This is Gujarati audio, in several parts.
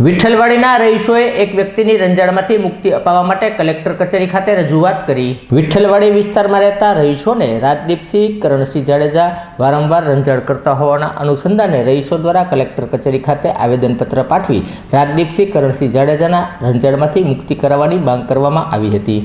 વિઠ્ઠલવાડીના રહીશોએ એક વ્યક્તિની રંજાડમાંથી મુક્તિ અપાવવા માટે કલેક્ટર કચેરી ખાતે રજૂઆત કરી। વિઠ્ઠલવાડી વિસ્તારમાં રહેતા રહીશોને રાજદીપસિંહ કરણસિંહ જાડેજા વારંવાર રંજાડ કરતા હોવાના અનુસંધાને રહીશો દ્વારા કલેક્ટર કચેરી ખાતે આવેદનપત્ર પાઠવી રાજદીપસિંહ કરણસિંહ જાડેજાના રંજાડમાંથી મુક્તિ કરાવવાની માંગ કરવામાં આવી હતી।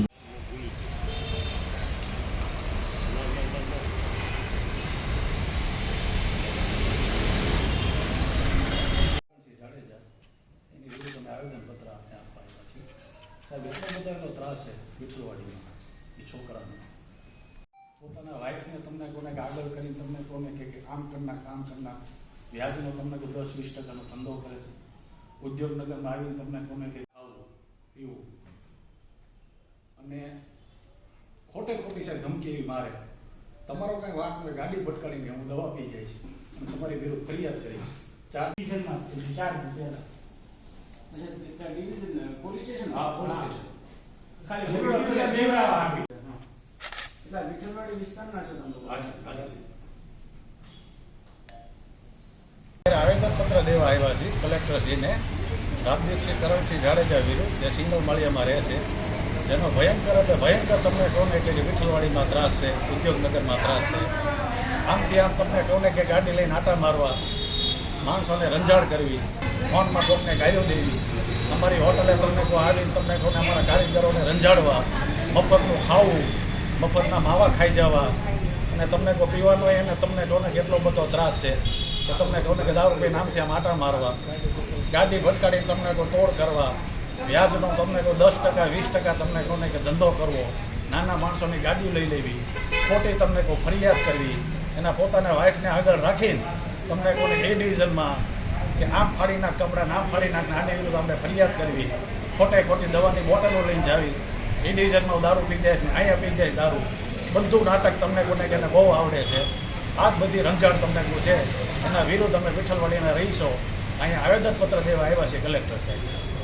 આવેદનપત્ર આપણે આપવા આવ્યા છીએ સાહેબ। એટલો બધાનો ત્રાસ છે વિઠ્ઠલવાડીમાં એ છોકરાનો, પોતાના વાઇફને તમને કોને આગળ કરીને તમને કોને કે આમ કરના કામ કરના વ્યાજનો તમને 10-20% ધંધો કરે છે। ઉદ્યોગનગરમાં આવીને તમને કોને કે ખાવું પીવું અને ખોટે ખોટી સાહેબ ધમકી એવી મારે, તમારો કંઈ વાત હોય ગાડી ભટકાડીને હું દવા પી જઈશ અને તમારી વિરુદ્ધ ફરિયાદ કરીશ। 4 ડિવિઝનમાં 4 પોલીસ સ્ટેશન, હા પોલીસ સ્ટેશન ખાલી ડિવિઝન દેવરાવા આપી એટલે વિઠ્ઠલવાડી વિસ્તારના છે તમે? આવેદનપત્ર દેવા આવ્યા છે કલેક્ટરશ્રીને રાજદીપસિંહ કરણસિંહ જાડેજા વિરુદ્ધ, જે સિંગલ માળિયામાં રહે છે, જેનો ભયંકર એટલે ભયંકર તમને કોને કે વિઠ્ઠલવાડીમાં ત્રાસ છે, ઉદ્યોગનગરમાં ત્રાસ છે। આમથી આમ તમને કોને કે ગાડી લઈને આટા મારવા, માણસોને રંજાડ કરવી, ફોનમાં કોઈને ગાયો દેવી, અમારી હોટલે તમને કોઈ આવીને તમને કોને અમારા કારીગરોને રંજાડવા, મફતનું ખાવું, મફતના માવા ખાઈ જવા અને તમને કોઈ પીવાનું હોય એને તમને કોને કેટલો બધો ત્રાસ છે કે તમને કોને કે દારૂ પીને નામથી આમ આટા મારવા, ગાડી ભટકાડીને તમને કોઈ તોડ કરવા, વ્યાજનો તમને કોઈ 10% 20% તમને કોને કે ધંધો કરવો, નાના માણસોની ગાડી લઈ લેવી, ખોટી તમને કોઈ ફરિયાદ કરવી, એના પોતાના વાઇફને આગળ રાખીને તમને કોને એ ડિવિઝનમાં કે આમ ફાડી નાખ કપડાં, આમ ફાડી નાખ, આની વિરુદ્ધ આપણે ફરિયાદ કરવી, ખોટે ખોટી દવાની બોટલો લઈને જાવી, એ ડિવિઝનમાં દારૂ પી જાય છે, અહીંયા પી જાય દારૂ, બધું નાટક તમને કોને કે બહુ આવડે છે। આ જ બધી રંજાડ તમને છે, એના વિરુદ્ધ અમે વિઠ્ઠલવાડીના રહીશો અહીંયા આવેદનપત્ર દેવા આવ્યા છે કલેક્ટર સાહેબ।